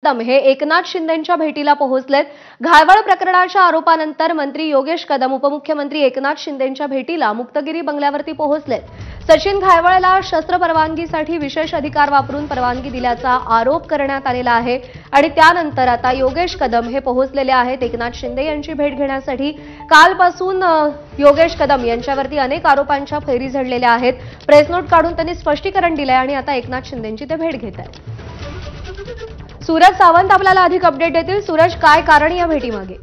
कदम हे एकनाथ शिंदेंच्या भेटीला पोहोचलेत। घायवळ प्रकरणाच्या आरोपानंतर मंत्री योगेश कदम उपमुख्यमंत्री एकनाथ शिंदेंच्या भेटीला मुक्तगिरी बंगल्यावरती पोहोचलेत। सचिन घायवळला शस्त्र परवानगीसाठी विशेष अधिकार वापरून परवानगी दिल्याचा आरोप करण्यात आलेला आहे आणि त्यानंतर आता योगेश कदम हे पोहोचलेले आहेत एकनाथ शिंदे यांची भेट घेण्यासाठी। कालपासून योगेश कदम यांच्यावरती अनेक आरोपांच्या फैरी झडलेल्या आहेत। प्रेस नोट काढून त्यांनी स्पष्टीकरण दिलंय आणि आता एकनाथ शिंदेंची ते भेट घेत आहेत। सूरज सावंत आपल्याला अधिक अपडेट देतील। सूरज, काय कारण या भेटीमागे?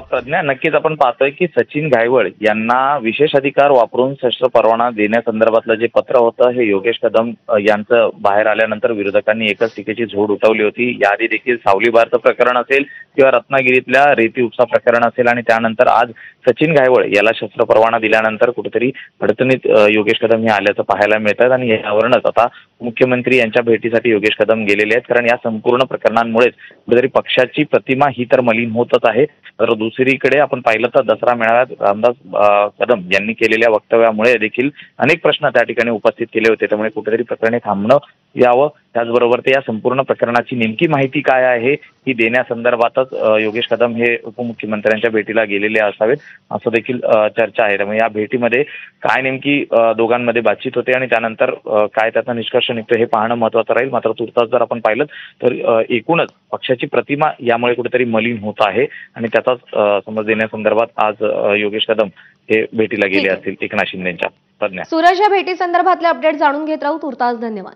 प्रज्ञा, नक्कीच आपण पाहतोय की सचिन घायवळ यांना विशेष अधिकार वापरून शस्त्र परवाना देण्यासंदर्भातलं जे पत्र होतं हे योगेश कदम यांचं बाहेर आल्यानंतर विरोधकांनी एकच टीकेची झोड उठवली होती। याआधी देखील सावली बारचं प्रकरण असेल किंवा रत्नागिरीतल्या रेती उपसा प्रकरण असेल आणि त्यानंतर आज सचिन घायवळ याला शस्त्र परवाना दिल्यानंतर कुठेतरी अडचणीत योगेश कदम हे आल्याचं पाहायला मिळतात आणि यावरूनच आता मुख्यमंत्री यांच्या भेटीसाठी योगेश कदम गेलेले आहेत। कारण या संपूर्ण प्रकरणांमुळेच कुठेतरी पक्षाची प्रतिमा ही तर मलिन होतच आहे। तर दुसरीकडे आपण पाहिलं तर दसरा मेळाव्यात रामदास कदम यांनी केलेल्या वक्तव्यामुळे देखील अनेक प्रश्न त्या ठिकाणी उपस्थित केले होते। त्यामुळे कुठेतरी प्रकरणे थांबणं यावं, त्याचबरोबर ते या संपूर्ण प्रकरणाची नेमकी माहिती काय आहे ही देण्यासंदर्भातच योगेश कदम हे उपमुख्यमंत्र्यांच्या भेटीला गेलेले असावेत असं देखील चर्चा आहे। त्यामुळे या भेटीमध्ये काय नेमकी दोघांमध्ये बातचीत होते आणि त्यानंतर काय त्याचा निष्कर्ष निघतो हे पाहणं महत्त्वाचं राहील। मात्र तुर्तास जर आपण पाहिलं तर एकूणच पक्षाची प्रतिमा यामुळे कुठेतरी मलिन होत आहे आणि त्याचाच समज देण्यासंदर्भात आज योगेश कदम हे भेटीला गेले असतील एकनाथ शिंदेंच्या। प्रज्ञा, सूरज, या भेटी संदर्भातले अपडेट जाणून घेत राहू। तुर्तास धन्यवाद।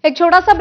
एक छोटासा